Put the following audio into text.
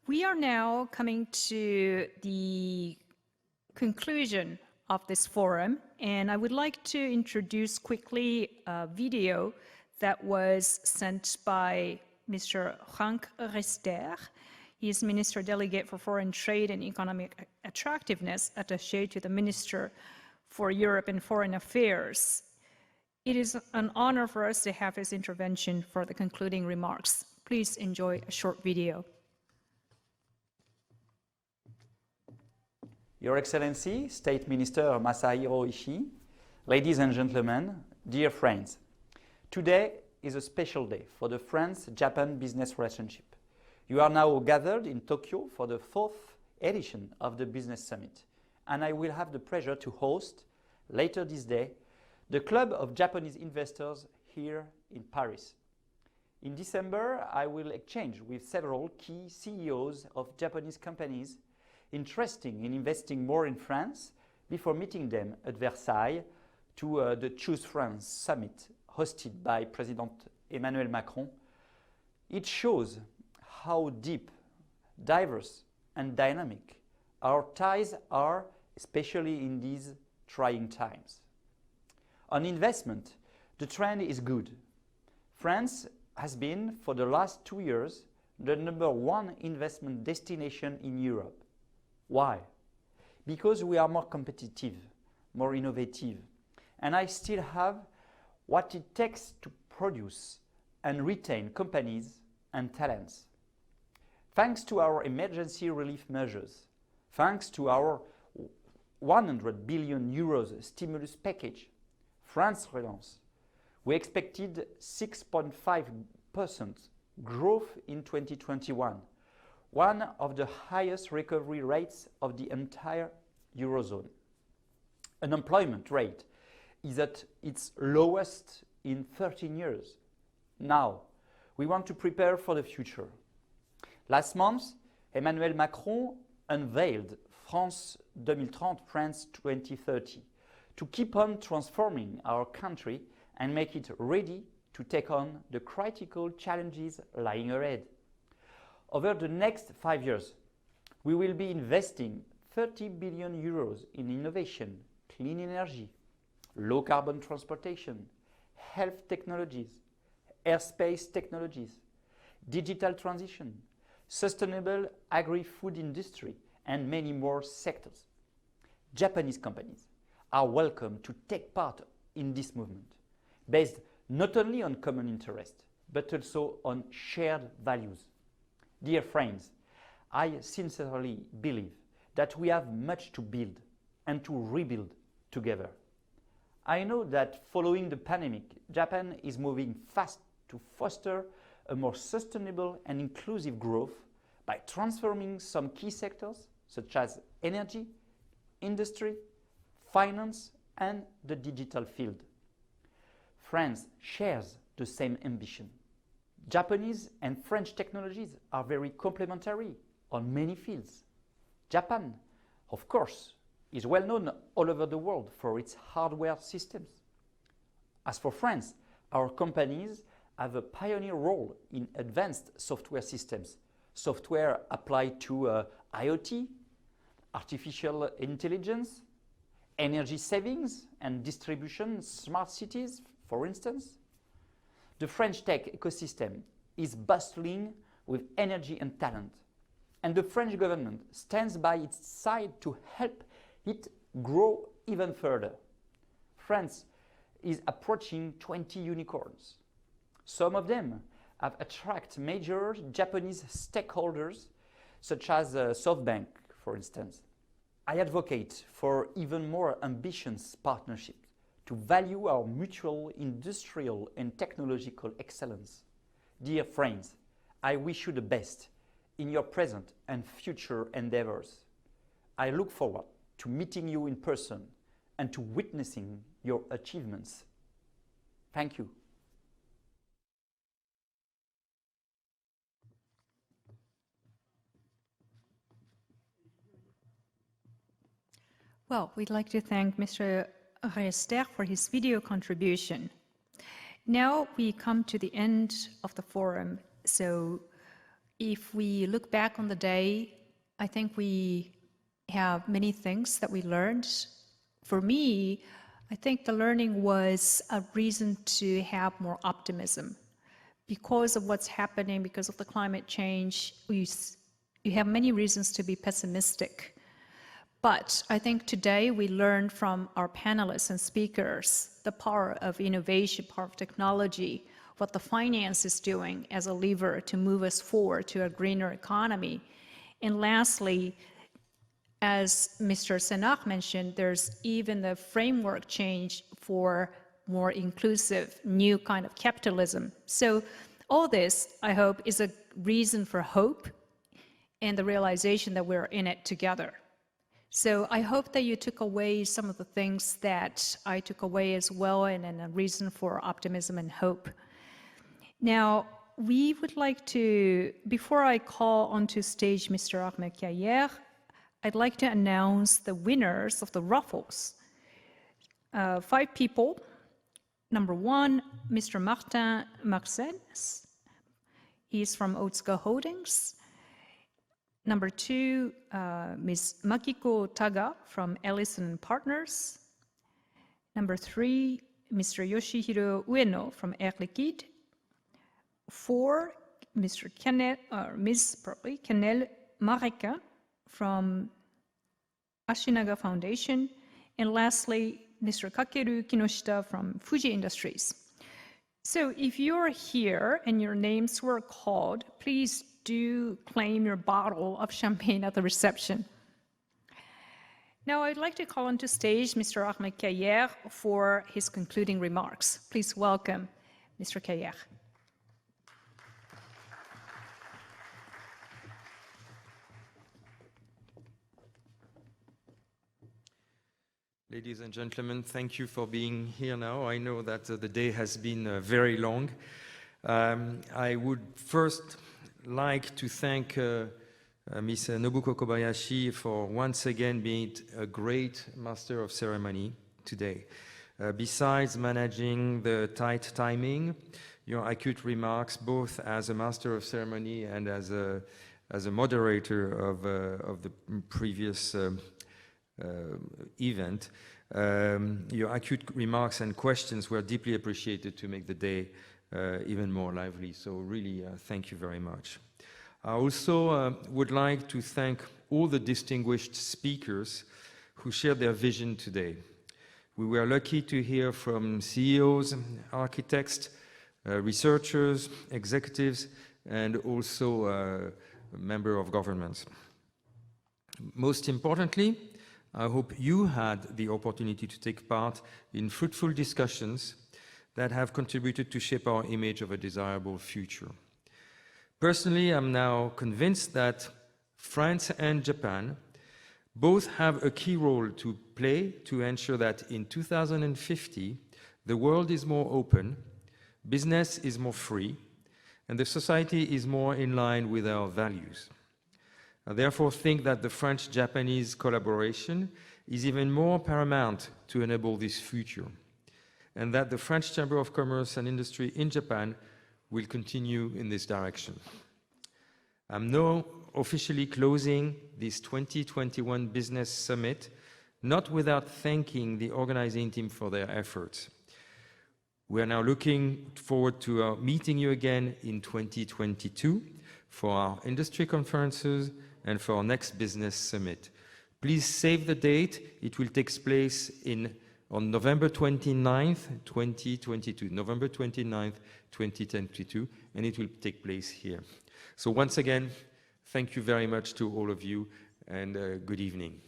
We are now coming to the conclusion of this forum, and I would like to introduce quickly a video that was sent by Mr. Franck Riester. He is Minister Delegate for Foreign Trade and Economic Attractiveness, attaché to the Minister for Europe and Foreign Affairs. It is an honor for us to have his intervention for the concluding remarks. Please enjoy a short video. Your Excellency, State Minister Masahiro Ishii, ladies and gentlemen, dear friends, today is a special day for the France-Japan business relationship. You are now gathered in Tokyo for the 4th edition of the Business Summit, and I will have the pleasure to host, later this day, the Club of Japanese Investors here in Paris. In December, I will exchange with several key CEOs of Japanese companies interested in investing more in France before meeting them at Versailles to the Choose France Summit hosted by President Emmanuel Macron. It shows how deep, diverse and dynamic our ties are, especially in these trying times. On investment, the trend is good. France has been, for the last 2 years, the #1 investment destination in Europe. Why? Because we are more competitive, more innovative, and I still have what it takes to produce and retain companies and talents. Thanks to our emergency relief measures, thanks to our 100 billion euros stimulus package, France Relance, we expected 6.5% growth in 2021, one of the highest recovery rates of the entire Eurozone. Unemployment rate is at its lowest in 13 years. Now, we want to prepare for the future. Last month, Emmanuel Macron unveiled France 2030, France 2030, to keep on transforming our country and make it ready to take on the critical challenges lying ahead. Over the next 5 years, we will be investing 30 billion euros in innovation, clean energy, low carbon transportation, health technologies, airspace technologies, digital transition, sustainable agri-food industry, and many more sectors. Japanese companies are welcome to take part in this movement, based not only on common interest, but also on shared values. Dear friends, I sincerely believe that we have much to build and to rebuild together. I know that following the pandemic, Japan is moving fast to foster a more sustainable and inclusive growth by transforming some key sectors such as energy, industry, finance, and the digital field. France shares the same ambition. Japanese and French technologies are very complementary on many fields. Japan, of course, is well known all over the world for its hardware systems. As for France, our companies have a pioneer role in advanced software systems, software applied to IoT, artificial intelligence, energy savings and distribution, smart cities, for instance. The French tech ecosystem is bustling with energy and talent, and the French government stands by its side to help it grow even further. France is approaching 20 unicorns. Some of them have attracted major Japanese stakeholders, such as SoftBank, for instance. I advocate for even more ambitious partnerships to value our mutual industrial and technological excellence. Dear friends, I wish you the best in your present and future endeavors. I look forward to meeting you in person and to witnessing your achievements. Thank you. Well, we'd like to thank Mr. Riester for his video contribution. Now we come to the end of the forum, so if we look back on the day, I think we have many things that we learned. For me, I think the learning was a reason to have more optimism. Because of what's happening, because of the climate change, you have many reasons to be pessimistic. But I think today we learned from our panelists and speakers the power of innovation, power of technology, what the finance is doing as a lever to move us forward to a greener economy. And lastly, as Mr. Senard mentioned, there's even the framework change for more inclusive, new kind of capitalism. So all this, I hope, is a reason for hope and the realization that we're in it together. So I hope that you took away some of the things that I took away as well, and a reason for optimism and hope. Now, we would like to, before I call onto stage Mr. Armel CAHIERRE, I'd like to announce the winners of the raffles. 5 people. Number 1, Mr. Martin Marcens. He's from Otsuka Holdings. Number 2, Ms. Makiko Taga from Ellison Partners. Number 3, Mr. Yoshihiro Ueno from Air Liquide. 4, Mr. Ms. Kenel Mareka from Ashinaga Foundation. And lastly, Mr. Kakeru Kinoshita from Fuji Industries. So if you're here and your names were called, please do claim your bottle of champagne at the reception. Now I'd like to call onto stage Mr. Armel CAHIERRE for his concluding remarks. Please welcome Mr. CAHIERRE. Ladies and gentlemen, thank you for being here now. I know that the day has been very long. I would first like to thank Ms. Nobuko Kobayashi for once again being a great master of ceremony today. Besides managing the tight timing, your acute remarks, both as a master of ceremony and as a moderator of the previous event, your acute remarks and questions were deeply appreciated to make the day even more lively. So really, thank you very much. I also would like to thank all the distinguished speakers who shared their vision today. We were lucky to hear from CEOs, architects, researchers, executives, and also members of governments. Most importantly, I hope you had the opportunity to take part in fruitful discussions that have contributed to shape our image of a desirable future. Personally, I'm now convinced that France and Japan both have a key role to play to ensure that in 2050, the world is more open, business is more free, and the society is more in line with our values. I therefore think that the French-Japanese collaboration is even more paramount to enable this future, and that the French Chamber of Commerce and Industry in Japan will continue in this direction. I'm now officially closing this 2021 Business Summit, not without thanking the organizing team for their efforts. We are now looking forward to meeting you again in 2022 for our industry conferences and for our next Business Summit. Please save the date. It will take place on November 29th, 2022. November 29th, 2022, and it will take place here. So once again, thank you very much to all of you, and good evening.